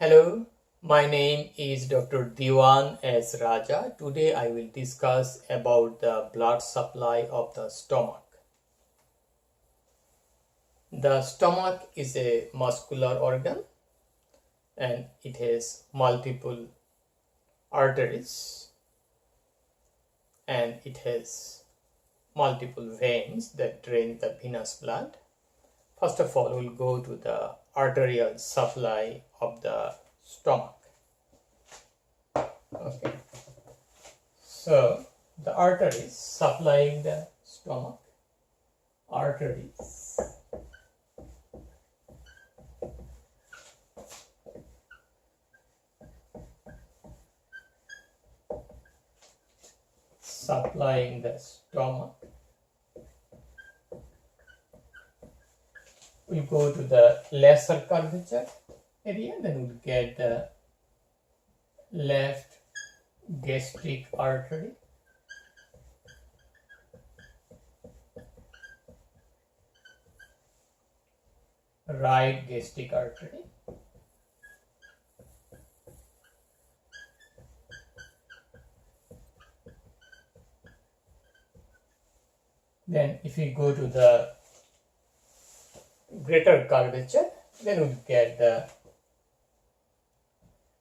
Hello, my name is Dr. Diwan S. Raja. Today I will discuss about the blood supply of the stomach. The stomach is a muscular organ and it has multiple arteries and it has multiple veins that drain the venous blood. First of all, we'll go to the arterial supply of the stomach. Okay. So, the arteries supplying the stomach. Arteries. Supplying the stomach. We'll go to the lesser curvature area, then we'll get the left gastric artery, right gastric artery, then if we go to the greater curvature, then we'll get the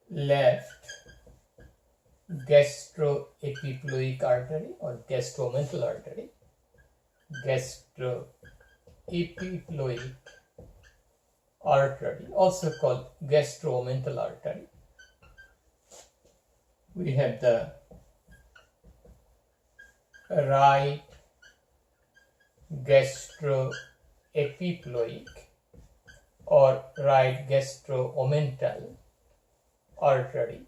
left gastroepiploic artery or gastromental artery, gastroepiploic artery, also called gastromental artery. We have the right gastroepiploic or right gastroomental artery.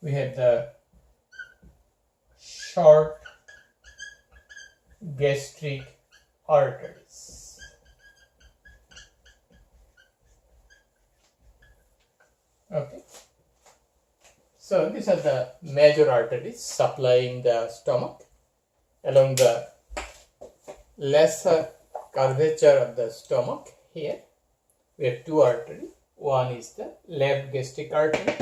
We have the short gastric arteries. Okay. So these are the major arteries supplying the stomach. Along the lesser curvature of the stomach here, we have two arteries. One is the left gastric artery.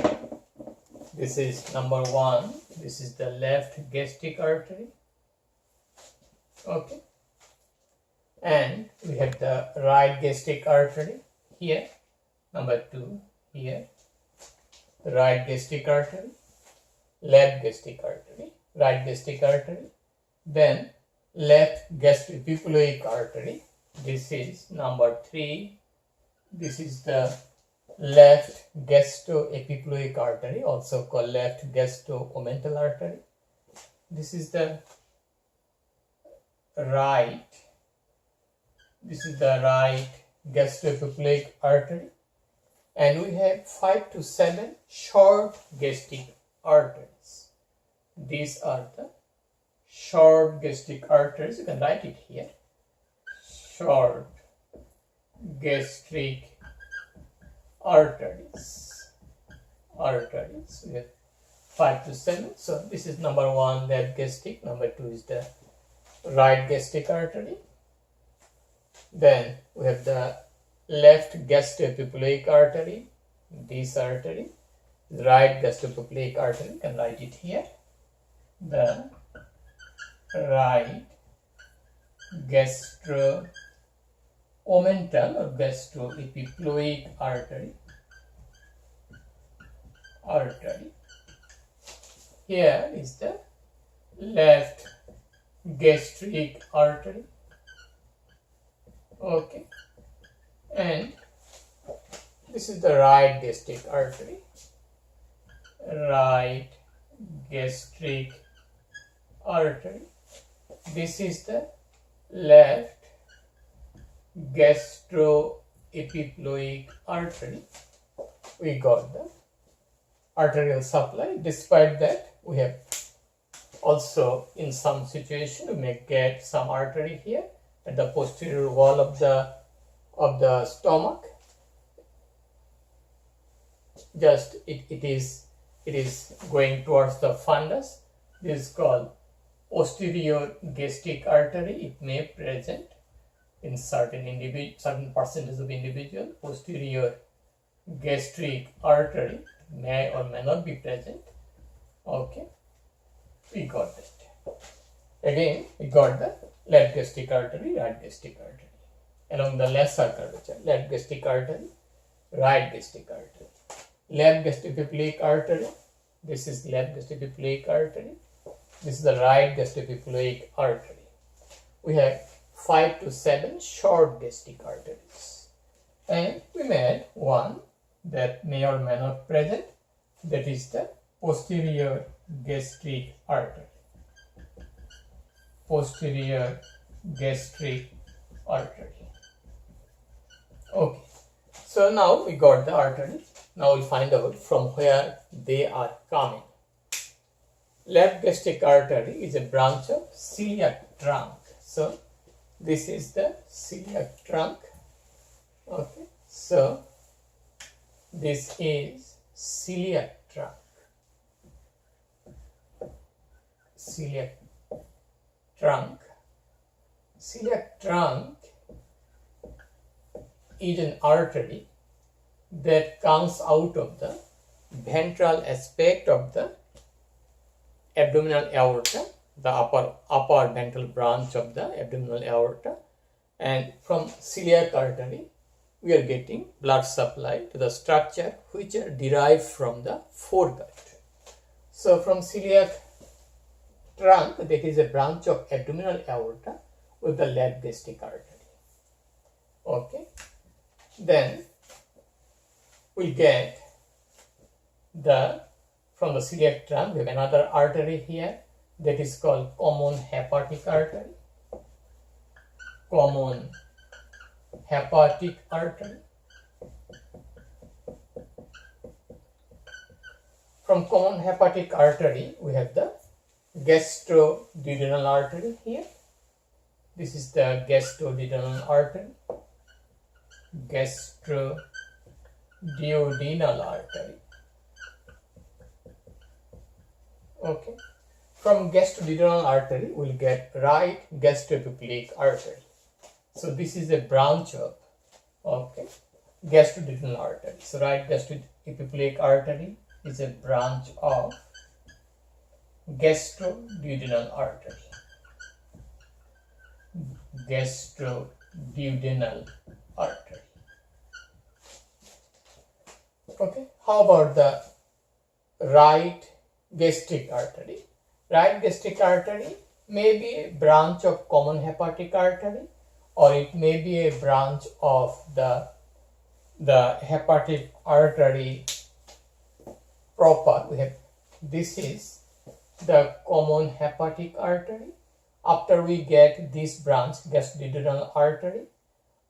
This is number one. This is the left gastric artery. Okay. And we have the right gastric artery here. Number two here. The right gastric artery, left gastric artery, right gastric artery. Then left gastroepiploic artery. This is number 3. This is the left gastroepiploic artery, also called left gastroomental artery. This is the right. This is the right gastroepiploic artery. And we have 5 to 7 short gastric arteries. These are the short gastric arteries. You can write it here. Short gastric arteries. Arteries. We have 5 to 7. So this is number 1, left gastric. Number 2 is the right gastric artery. Then we have the left gastroepiploic artery. This artery. Right gastroepiploic artery. You can write it here. The right gastroomental or gastroepiploic artery. Here is the left gastric artery. Okay. And this is the right gastric artery. Right gastric artery. This is the left gastroepiploic artery. We got the arterial supply. Despite that, we have also in some situation we may get some artery here at the posterior wall of the stomach. Just it is going towards the fundus. This is called posterior gastric artery. It may present in certain percentage of individual posterior gastric artery may or may not be present. Okay, we got that. Again, we got the left gastric artery, right gastric artery. Along the lesser curvature, left gastric artery, right gastric artery. Left gastroepiploic artery, this is left gastroepiploic artery. This is the right gastroepiploic artery. We have 5 to 7 short gastric arteries. And we made one that may or may not present, that is the posterior gastric artery. Posterior gastric artery. Okay, so now we got the arteries. Now we'll find out from where they are coming. Left gastric artery is a branch of celiac trunk. So this is the celiac trunk. Okay, so this is celiac trunk. Celiac trunk. Celiac trunk is an artery that comes out of the ventral aspect of the abdominal aorta, the upper ventral branch of the abdominal aorta, and from celiac artery we are getting blood supply to the structure which are derived from the foregut. So from celiac trunk, that is a branch of abdominal aorta with the left gastric artery. Okay, then we get from the celiac trunk we have another artery here that is called common hepatic artery. Common hepatic artery. From common hepatic artery we have the gastroduodenal artery here. This is the gastroduodenal artery. Gastroduodenal artery. Okay. From gastroduodenal artery we will get right gastroepiploic artery. So this is a branch of gastroduodenal artery. So right gastroepiploic artery is a branch of gastroduodenal artery. Gastroduodenal artery. Okay, how about the right gastric artery? Right gastric artery may be a branch of common hepatic artery, or it may be a branch of the hepatic artery proper. We have, this is the common hepatic artery. After we get this branch, gastroduodenal artery,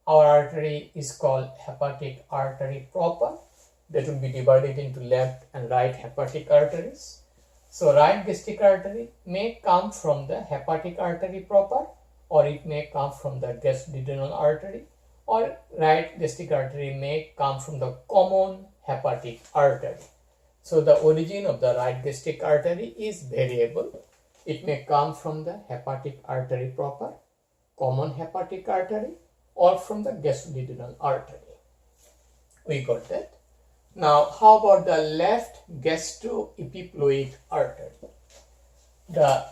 our artery is called hepatic artery proper. That will be divided into left and right hepatic arteries. So right gastric artery may come from the hepatic artery proper, or it may come from the gastroduodenal artery, or right gastric artery may come from the common hepatic artery. So the origin of the right gastric artery is variable. It may come from the hepatic artery proper, common hepatic artery, or from the gastroduodenal artery. We got that. Now, how about the left gastroepiploic artery? The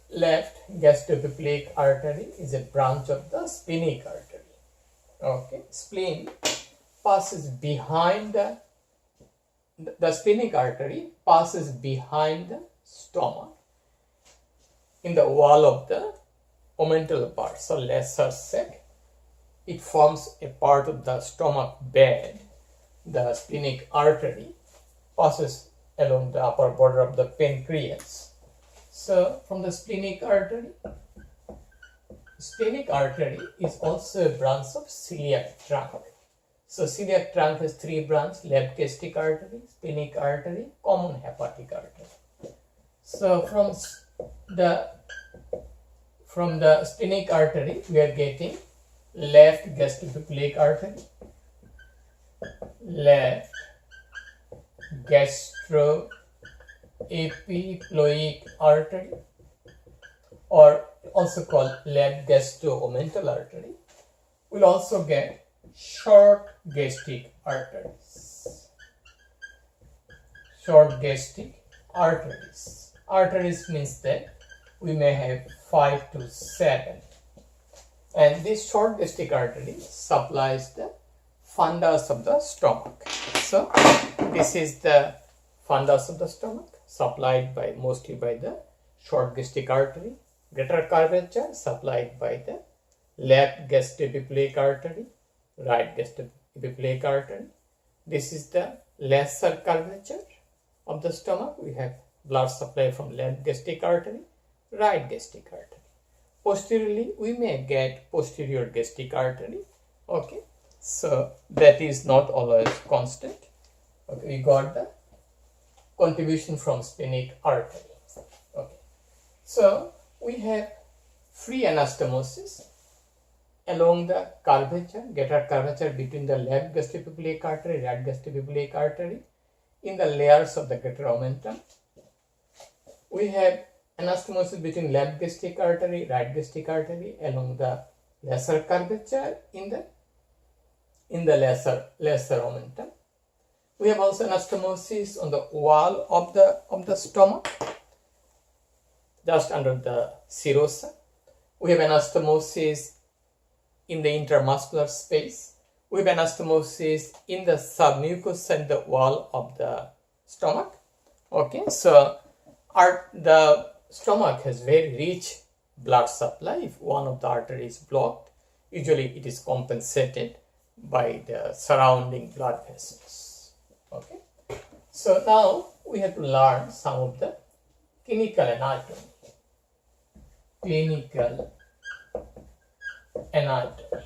left gastroepiploic artery is a branch of the splenic artery. Okay, spleen passes behind the splenic artery passes behind the stomach in the wall of the omental part, so lesser sac. It forms a part of the stomach bed. The splenic artery passes along the upper border of the pancreas. So from the splenic artery is also a branch of celiac trunk. So celiac trunk has 3 branches: left gastric artery, splenic artery, common hepatic artery. So from the splenic artery we are getting left gastroepiploic artery, left gastroepiploic artery, or also called left gastroomental artery. We'll also get short gastric arteries. Short gastric arteries. Arteries means that we may have 5 to 7. And this short gastric artery supplies the fundus of the stomach. So this is the fundus of the stomach, supplied by mostly by the short gastric artery. Greater curvature supplied by the left gastroepiphytic artery, right gastroepiphytic artery. This is the lesser curvature of the stomach. We have blood supply from left gastric artery, right gastric artery. Posteriorly, we may get posterior gastric artery. Okay, so that is not always constant. Okay, we got the contribution from splenic artery. Okay, so we have free anastomosis along the curvature, greater curvature between the left gastroepiphytic artery, right gastroepiphytic artery in the layers of the greater omentum. We have anastomosis between left gastric artery, right gastric artery along the lesser curvature in the lesser omentum. We have also anastomosis on the wall of the stomach, just under the serosa. We have anastomosis in the intermuscular space. We have anastomosis in the submucous and the wall of the stomach. Okay, so the stomach has very rich blood supply. If one of the arteries is blocked, usually it is compensated by the surrounding blood vessels. Okay, so now we have to learn some of the clinical anatomy. Clinical anatomy.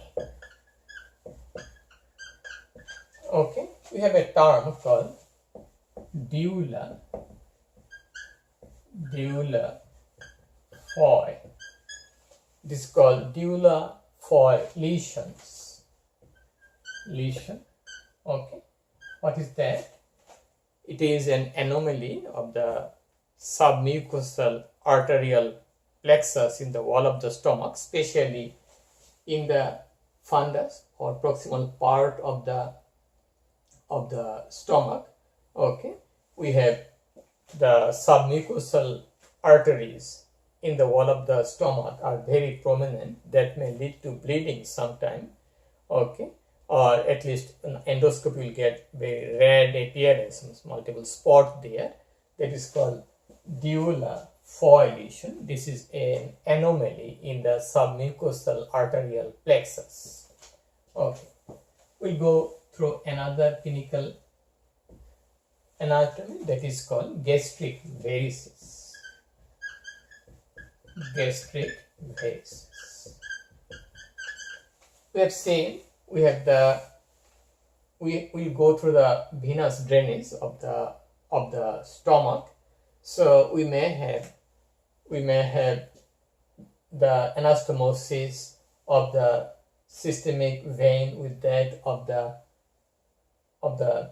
Okay, we have a term called Dieu la Foy. This is called Dieu la Foy Lesions. Lesion. Okay, what is that? It is an anomaly of the submucosal arterial plexus in the wall of the stomach, especially in the fundus or proximal part of the stomach. Okay, we have the submucosal arteries in the wall of the stomach are very prominent. That may lead to bleeding sometime. Okay, or at least an endoscopy will get very red appearance, multiple spots there. That is called Dieu la Foy lesion. This is an anomaly in the submucosal arterial plexus. Okay, we'll go through another clinical anatomy that is called gastric varices. Gastric varices. We have seen we will go through the venous drainage of the stomach. So we may have the anastomosis of the systemic vein with that of the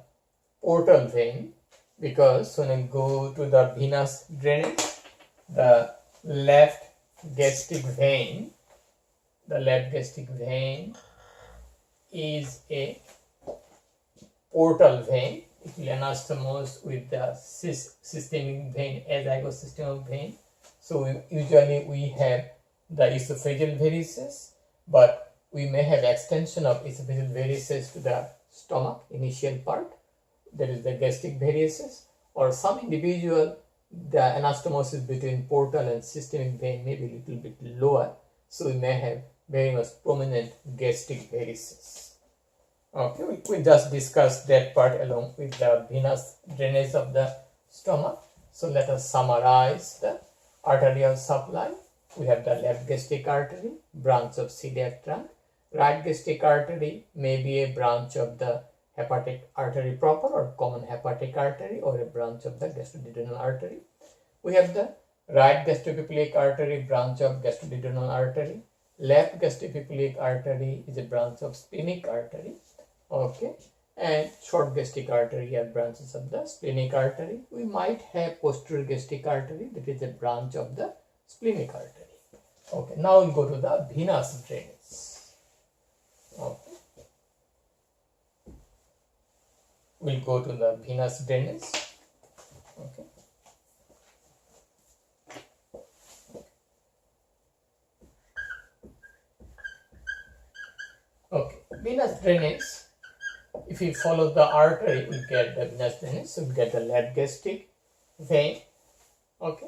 portal vein, because when I go to the venous drainage, the left gastric vein is a portal vein. It will anastomose with the systemic vein, azygosystemic vein. So usually we have the esophageal varices, but we may have extension of esophageal varices to the stomach initial part, that is the gastric varices, or some individual the anastomosis between portal and systemic vein may be a little bit lower, so we may have very much prominent gastric varices. Okay, we just discussed that part along with the venous drainage of the stomach. So let us summarize the arterial supply. We have the left gastric artery, branch of celiac trunk. Right gastric artery may be a branch of the hepatic artery proper or common hepatic artery, or a branch of the gastroduodenal artery. We have the right gastroepiphytic artery, branch of gastroduodenal artery. Left gastroepiphytic artery is a branch of splenic artery. Okay, and short gastric artery are branches of the splenic artery. We might have posterior gastric artery, that is a branch of the splenic artery. Okay, now we'll go to the venous drainage. Okay. we'll go to the venous drainage. Okay. Okay, venous drainage. If we follow the artery, we get the venous drainage. So we get the left gastric vein. Okay.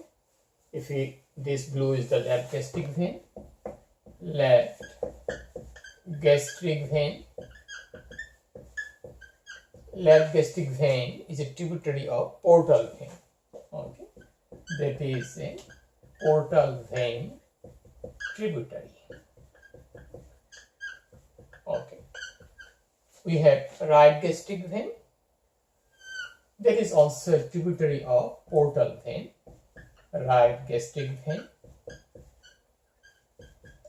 If we, this blue is the left gastric vein. Left gastric vein. Left gastric vein is a tributary of portal vein. Okay, that is a portal vein tributary. Okay, we have right gastric vein. That is also a tributary of portal vein. Right gastric vein.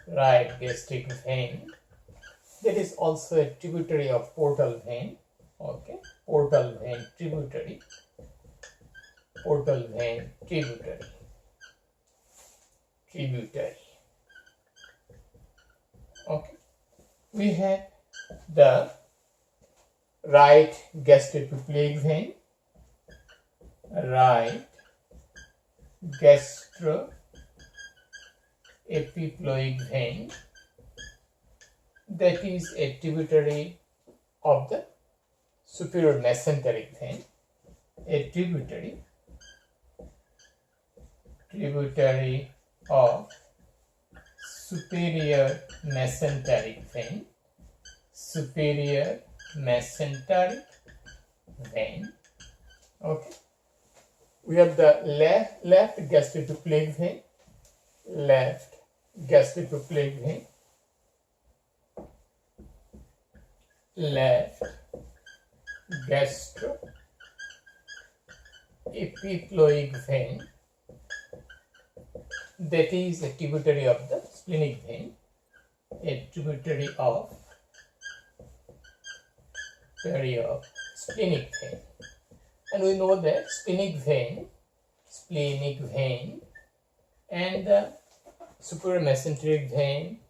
Right gastric vein. That is also a tributary of portal vein. Okay, portal vein tributary. Portal vein tributary. Tributary. Okay, we have the right gastroepiploic vein. Right gastroepiploic vein. That is a tributary of the superior mesenteric vein. A tributary of superior mesenteric vein. Superior mesenteric vein. Okay, we have the left gastroepiploic vein. Left gastroepiploic vein. Left gastroepiploic vein. That is a tributary of the splenic vein. A tributary of splenic vein. And we know that splenic vein and the superior mesenteric vein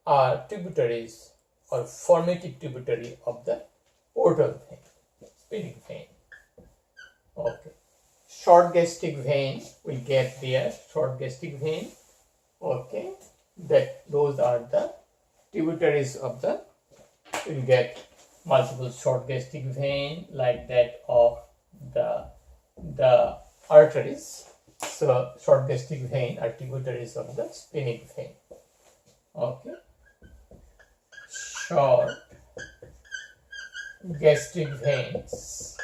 are tributaries or formative tributary of the portal vein, splenic vein. Okay. Short gastric vein, we get there, short gastric vein. Okay. Those are the tributaries of the, we'll get multiple short gastric vein like that of the arteries. So short gastric vein are tributaries of the splenic vein. Okay. Short gastric veins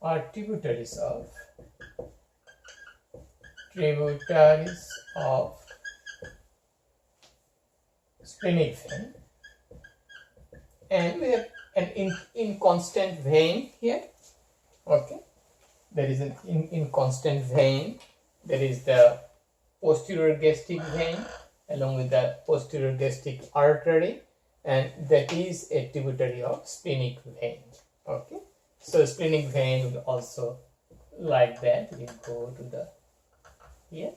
are tributaries of splenic vein. And we have an inconstant vein here. Okay, there is an inconstant vein. There is the posterior gastric vein along with the posterior gastric artery, and that is a tributary of splenic vein. Okay, so splenic vein will also like that. We go to the here.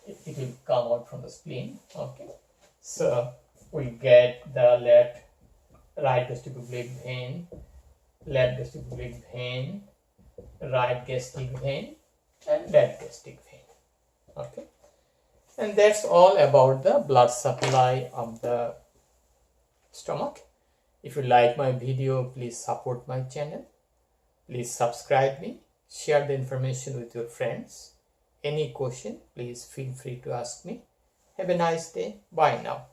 It will come out from the spleen. Okay, so we get the right gastroepiploic vein, left gastroepiploic vein, right gastric vein, and left gastric vein. Okay, and that's all about the blood supply of the stomach. If you like my video, please support my channel. Please subscribe me, share the information with your friends. Any question, please feel free to ask me. Have a nice day. Bye now.